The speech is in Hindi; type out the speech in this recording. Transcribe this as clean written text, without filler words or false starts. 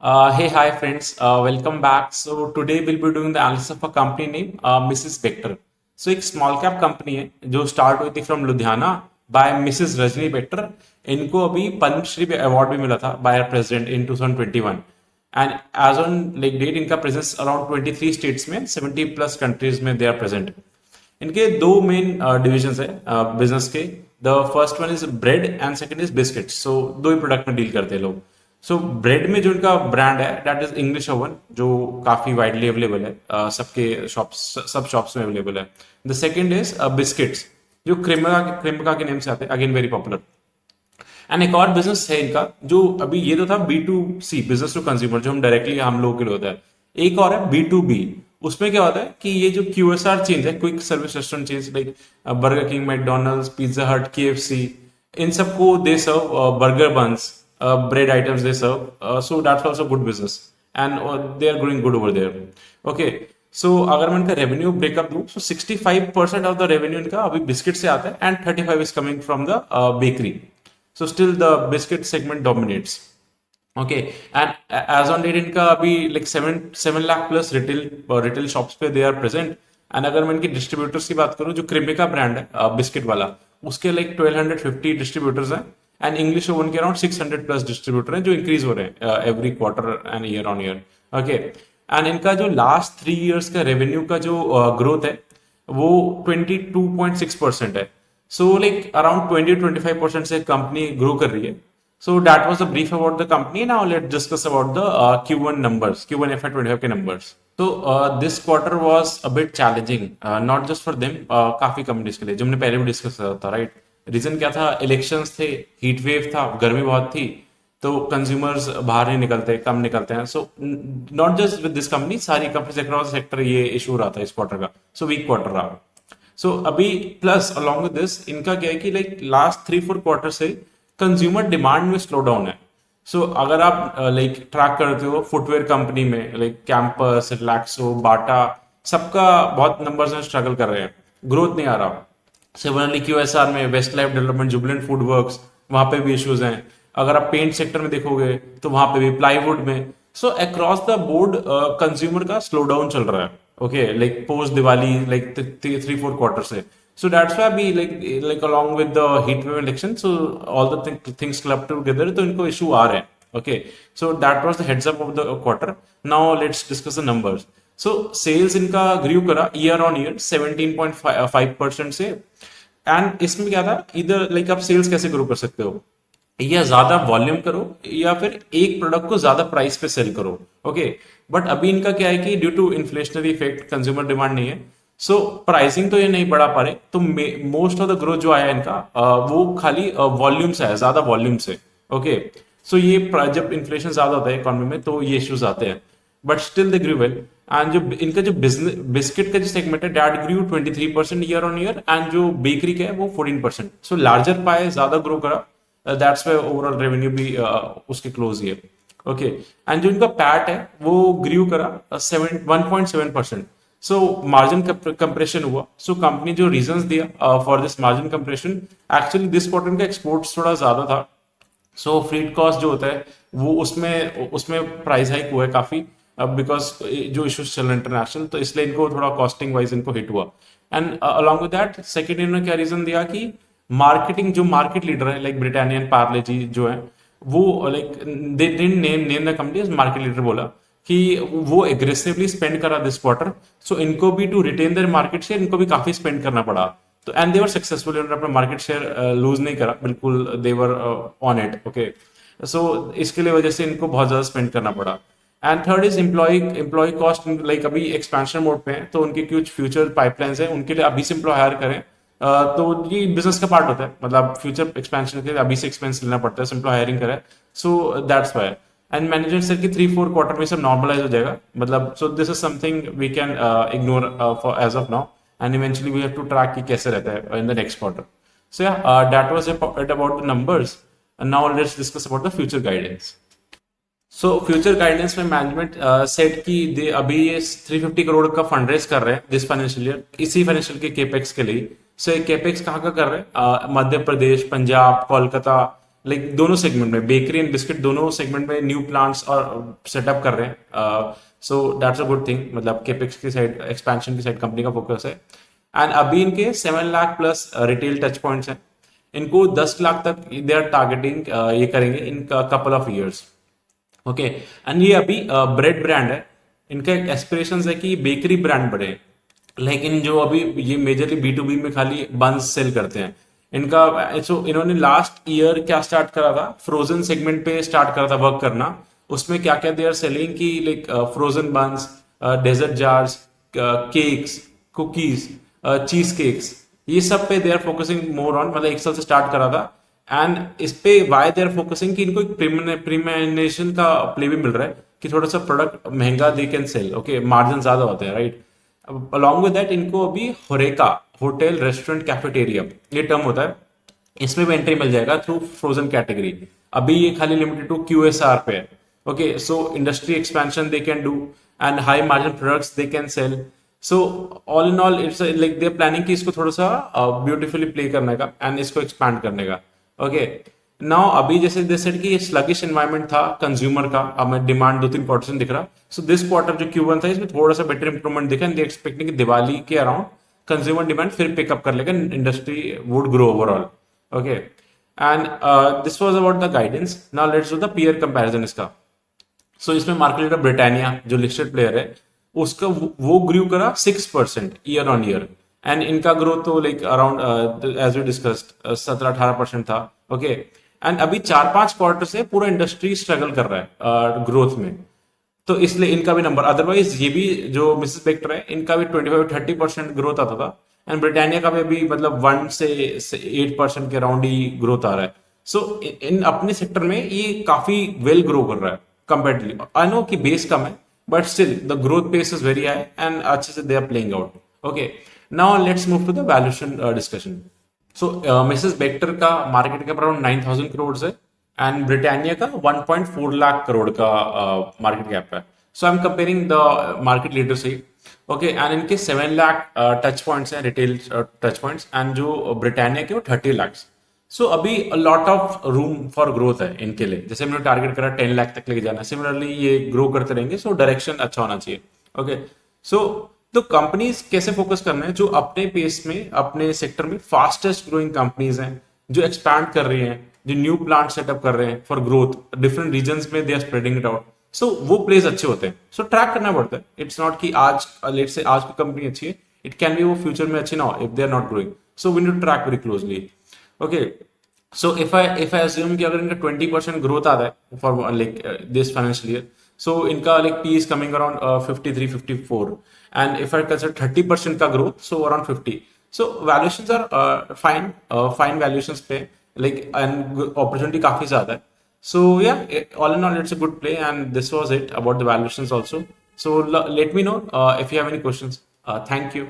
Hey, hi friends. Welcome back. So today we'll be doing the analysis of a company name, Mrs. Bector. So एक small cap company है जो start हुई थी from Ludhiana by Mrs. Rajni Bector. इनको अभी पद्मश्री अवार्ड भी मिला था by our president in 2021. And as on like date इनका presence around 23 states में 70 plus countries में they are present. इनके दो मेन डिविजन्स है बिजनेस के. The first one is bread and second is biscuit. So दो ही प्रोडक्ट में डील करते हैं लोग. सो ब्रेड में जो इनका ब्रांड है दैट इज इंग्लिश ओवन जो काफी वाइडली अवेलेबल है, सबके शॉप्स सब शॉप्स में अवेलेबल है. द सेकंड इज बिस्किट्स जो क्रिमका के नेम से आते हैं, अगेन वेरी पॉपुलर. एंड एक और बिजनेस है इनका जो अभी ये तो था B2C, बिजनेस टू कंज्यूमर, जो हम डायरेक्टली हम लोगों के लिए होता है. एक और है B2B. उसमें क्या होता है कि ये जो QSR चेंज है, quick service restaurant change like Burger King, McDonald's, pizza Hut, KFC, इन सबको they serve burger buns, bread items they serve. So that's also good business and they are growing good over there. Okay. So अगर मैं इनका रेवेन्यू ब्रेकअप दूं, सो 65% ऑफ द रेवेन्यू इनका अभी बिस्किट से आता है and 35 is coming from the bakery. So still the biscuit segment dominates. Okay, and as on date इनका अभी like 7 lakh plus retail shops पे they are present. And अगर मैं इनकी डिस्ट्रीब्यूटर्स की बात करूँ, जो क्रिमिका ब्रांड है बिस्किट वाला, उसके like 1250 डिस्ट्रीब्यूटर्स हैं एंड इंग्लिश ओवन के अराउंड 600 प्लस डिस्ट्रीब्यूटर हैं जो इंक्रीज हो रहे हैं every quarter and year on year. Okay. And इनका जो लास्ट 3 इयर्स का रेवेन्यू का जो ग्रोथ है वो 22.6% है. So like around 20-25% से कंपनी ग्रो कर रही है. So that was the brief about the company. Now let's discuss about the Q1 numbers, Q1 FY25 के numbers. So this quarter was a bit challenging, not just for them, काफी कंपनीज के लिए, जो हमने पहले भी डिस्कस किया था, राइट. रीजन क्या था? इलेक्शंस थे, हीट वेव था, गर्मी बहुत थी, तो कंज्यूमर्स बाहर नहीं निकलते, कम निकलते हैं. So not just with this company, सारी कंपनीज अक्रॉस सेक्टर ये इशू रहा था इस क्वार्टर का. सो वीक क्वार्टर रहा. सो अभी प्लस अलॉन्ग विद दिस इनका क्या है कि लाइक लास्ट 3-4 क्वार्टर से कंज्यूमर डिमांड में स्लो डाउन है. सो अगर आप लाइक ट्रैक करते हो फुटवेयर कंपनी में, लाइक कैंपस, रिलैक्सो, बाटा, सबका बहुत नंबर्स में स्ट्रगल कर रहे हैं, ग्रोथ नहीं आ रहा. सिमिलरली QSR में वेस्ट लाइफ डेवलपमेंट, जुबिलेंट फूड वर्क्स, वहां पे भी इश्यूज हैं. अगर आप पेंट सेक्टर में देखोगे तो वहां पे भी, प्लाईवुड में. सो अक्रॉस द बोर्ड कंज्यूमर का स्लो डाउन चल रहा है. Okay, like post Diwali, like 3-4 quarter से. So that's why we like along with the heat wave election, so all the things clubbed together, तो इनको issue आ रहे हैं. Okay, so that was the heads up of the quarter. Now let's discuss the numbers. So sales इनका grew करा year on year 17.5% से. and इसमें क्या था, इधर like आप sales कैसे grow कर सकते हो, या ज्यादा वॉल्यूम करो या फिर एक प्रोडक्ट को ज्यादा प्राइस पे सेल करो. ओके. बट अभी इनका क्या है कि due to inflationary effect consumer demand नहीं है, सो प्राइसिंग तो ये नहीं बढ़ा पा रहे. तो मोस्ट ऑफ द ग्रोथ जो आया इनका वो खाली वॉल्यूम से आया, ज्यादा वॉल्यूम से. ओके. सो ये जब इन्फ्लेशन ज्यादा होता है इकोनॉमी में तो ये इश्यूज आते हैं, but still they grew well. And जो इनका जो बिजनेस बिस्किट का जो सेगमेंट है that grew 23% year on year, and जो बेकरी का है वो 14%. सो लार्जर पाए, ज्यादा ग्रो करा. दैट्स वाई ओवरऑल रेवेन्यू भी उसके क्लोज ही है. ओके. एंड जो इनका पैट है वो ग्रू करा 1.7%. सो मार्जिन कंप्रेशन हुआ. सो कंपनी जो रीजंस दिया for this margin compression, actually this quarter का एक्सपोर्ट्स थोड़ा ज्यादा था. सो फ्रीट कॉस्ट जो होता है वो उसमें प्राइस हाइक हुआ है काफी, बिकॉज जो इश्यूज चल रहे हैं इंटरनेशनल, तो इसलिए इनको थोड़ा कॉस्टिंग वाइज इनको हिट हुआ. And along with that second इन्होंने क्या रीजन दिया कि मार्केटिंग, जो मार्केट लीडर है लाइक ब्रिटानिया, पार्ले जी जो है, वो like they didn't name the company as market leader, बोला कि वो एग्रेसिवली स्पेंड करा दिस क्वार्टर. सो इनको भी to retain their market share, इनको भी काफी स्पेंड करना पड़ा. तो एंड दे वर सक्सेसफुल, उन्होंने अपना मार्केट शेयर लूज नहीं करा, बिल्कुल दे वर ऑन इट. ओके. सो इसके लिए वजह से इनको बहुत ज्यादा स्पेंड करना पड़ा. And third is employ cost, like अभी एक्सपेंशन मोड पे है, तो उनके कुछ फ्यूचर पाइपलाइंस है, उनके लिए अभी से एम्प्लॉय हायर करें. तो ये बिजनेस का पार्ट होता है, मतलब फ्यूचर एक्सपेंशन के लिए अभी से एक्सपेंस लेना पड़ता है, एम्प्लॉय हायरिंग करें. So that's why. And management सर की 3-4 क्वार्टर में सब नॉर्मलाइज हो जाएगा, मतलब. So this is something we can ignore for as of now, and eventually we have to track कि कैसे रहता है in the next quarter. So yeah that was it about the numbers. And now let's discuss about the future guidance. So future guidance में मैनेजमेंट सेट की दे अभी ये 350 करोड़ का फंड रेज कर रहे हैं दिस फाइनेंशियल ईयर, इसी फाइनेंशियल के केपेक्स के लिए. सो ये केपेक्स कहाँ का कर रहे हैं? मध्य प्रदेश, पंजाब, कोलकाता, लाइक दोनों सेगमेंट में, बेकरी एंड बिस्किट दोनों सेगमेंट में न्यू प्लांट्स और सेटअप कर रहे हैं. So that's a good thing, मतलब केपेक्स की साइड, एक्सपेंशन की साइड कंपनी का फोकस है. एंड अभी इनके 7 lakh plus retail touch points हैं. इनको 10 लाख तक दे आर टारगेटिंग, ये करेंगे in couple of years. Okay. And ये अभी ब्रेड ब्रांड है. इनका एक एस्पिरेशन है कि बेकरी ब्रांड बढ़े, लेकिन जो अभी ये मेजरली बी टू बी में खाली बंस सेल करते हैं. इनका सो इन्होंने लास्ट ईयर क्या स्टार्ट करा था, फ्रोजन सेगमेंट पे स्टार्ट करा था वर्क करना. उसमें क्या क्या दे आर सेलिंग की, like frozen buns, dessert jars, cakes, cookies, cheesecakes, ये सब पे they are focusing more on. मतलब एक साल से स्टार्ट करा था. एंड इस पे वाई दे आर फोकसिंग कि इनको एक प्रीमियमेशन का प्ले भी मिल रहा है कि थोड़ा सा प्रोडक्ट महंगा दे कैन सेल. ओके, मार्जिन ज्यादा होते हैं, राइट. अलॉन्ग विद दैट इनको अभी होरेका, होटल रेस्टोरेंट कैफेटेरिया, ये टर्म होता है, इसमें भी एंट्री मिल जाएगा थ्रू फ्रोजन कैटेगरी. अभी ये खाली लिमिटेड टू क्यूएसआर पे है. Okay, so industry expansion they can do and high margin products they can sell. So all in all it's like they are planning कि इसको थोड़ा सा ब्यूटीफुली प्ले करने का एंड इसको एक्सपैंड करने का. ओके. नाउ अभी जैसे जैसे कि स्लगिश एनवायरनमेंट था कंज्यूमर का, अब मैं डिमांड 2-3 क्वार्टर दिख रहा. सो दिस क्वार्टर जो Q1 था इसमें थोड़ा सा बेटर इंप्रूवमेंट दिखा एंड दे एक्सपेक्टिंग कि दिवाली के अराउंड कंज्यूमर डिमांड फिर पिकअप कर लेगा, industry would grow overall. Okay. And this was about the guidance. Now let's do the peer comparison इसका. सो इसमें मार्केट लीडर ब्रिटानिया जो लिस्टेड प्लेयर है, उसका वो ग्रू करा 6% ईयर ऑन ईयर. एंड इनका ग्रोथ तो like around as we discussed 17-18% था. ओके. एंड अभी 4-5 क्वार्टर से पूरा इंडस्ट्री स्ट्रगल कर रहा है ग्रोथ में, तो इसलिए इनका भी नंबर. अदरवाइज ये भी जो मिसेस बेक्टर है, इनका भी 25-30% ग्रोथ आता था. एंड ब्रिटानिया का भी अभी मतलब 1 से 8% के अराउंड ही ग्रोथ आ रहा है. सो इन अपने सेक्टर में ये काफी वेल ग्रो कर रहा है कंपेरेटिवली. आई नो कि बेस कम है, but still the growth pace is very high and अच्छे से they are playing out. Okay. Now let's move to the valuation discussion. So Mrs Bector का मार्केट कैप अराउंड 9,000 करोड़ है एंड ब्रिटानिया का 1.4 लाख करोड़ का मार्केट कैप है. So I am comparing the market leader से. ओके. एंड इनके 7 लाख टच पॉइंट्स हैं, रिटेल टच पॉइंट्स, एंड जो ब्रिटानिया के वो 30 लाख. सो अभी lot of room for growth है इनके लिए. जैसे मैंने टारगेट करा 10 लाख तक लेके जाना, सिमिलरली ये ग्रो करते रहेंगे. सो डायरेक्शन अच्छा होना चाहिए. ओके. सो तो कंपनीज कैसे फोकस करना है, जो अपने पेस में अपने सेक्टर में फास्टेस्ट ग्रोइंग कंपनीज हैं, जो एक्सपैंड कर रही हैं, जो न्यू प्लांट सेटअप कर रहे हैं फॉर ग्रोथ डिफरेंट रीजन में, they are spreading it out. So वो प्लेस अच्छे होते हैं. सो ट्रैक करना पड़ता है. इट्स नॉट कि आज लेट से आज की कंपनी अच्छी है, इट कैन बी वो फ्यूचर में अच्छी ना हो if they are not growing. So we need to track very closely. Okay. So if I assume कि अगर इनका 20% ग्रोथ आता है for like this financial year, so इनका like P is coming around 53-54. And if I consider 30% का growth, so around 50. So valuations are fine valuations पे, लाइक एंड अपॉर्चुनिटी काफी ज्यादा है. सो या all in all it's a good play and this was it about the valuations also. So let me know if you have any questions. Thank you.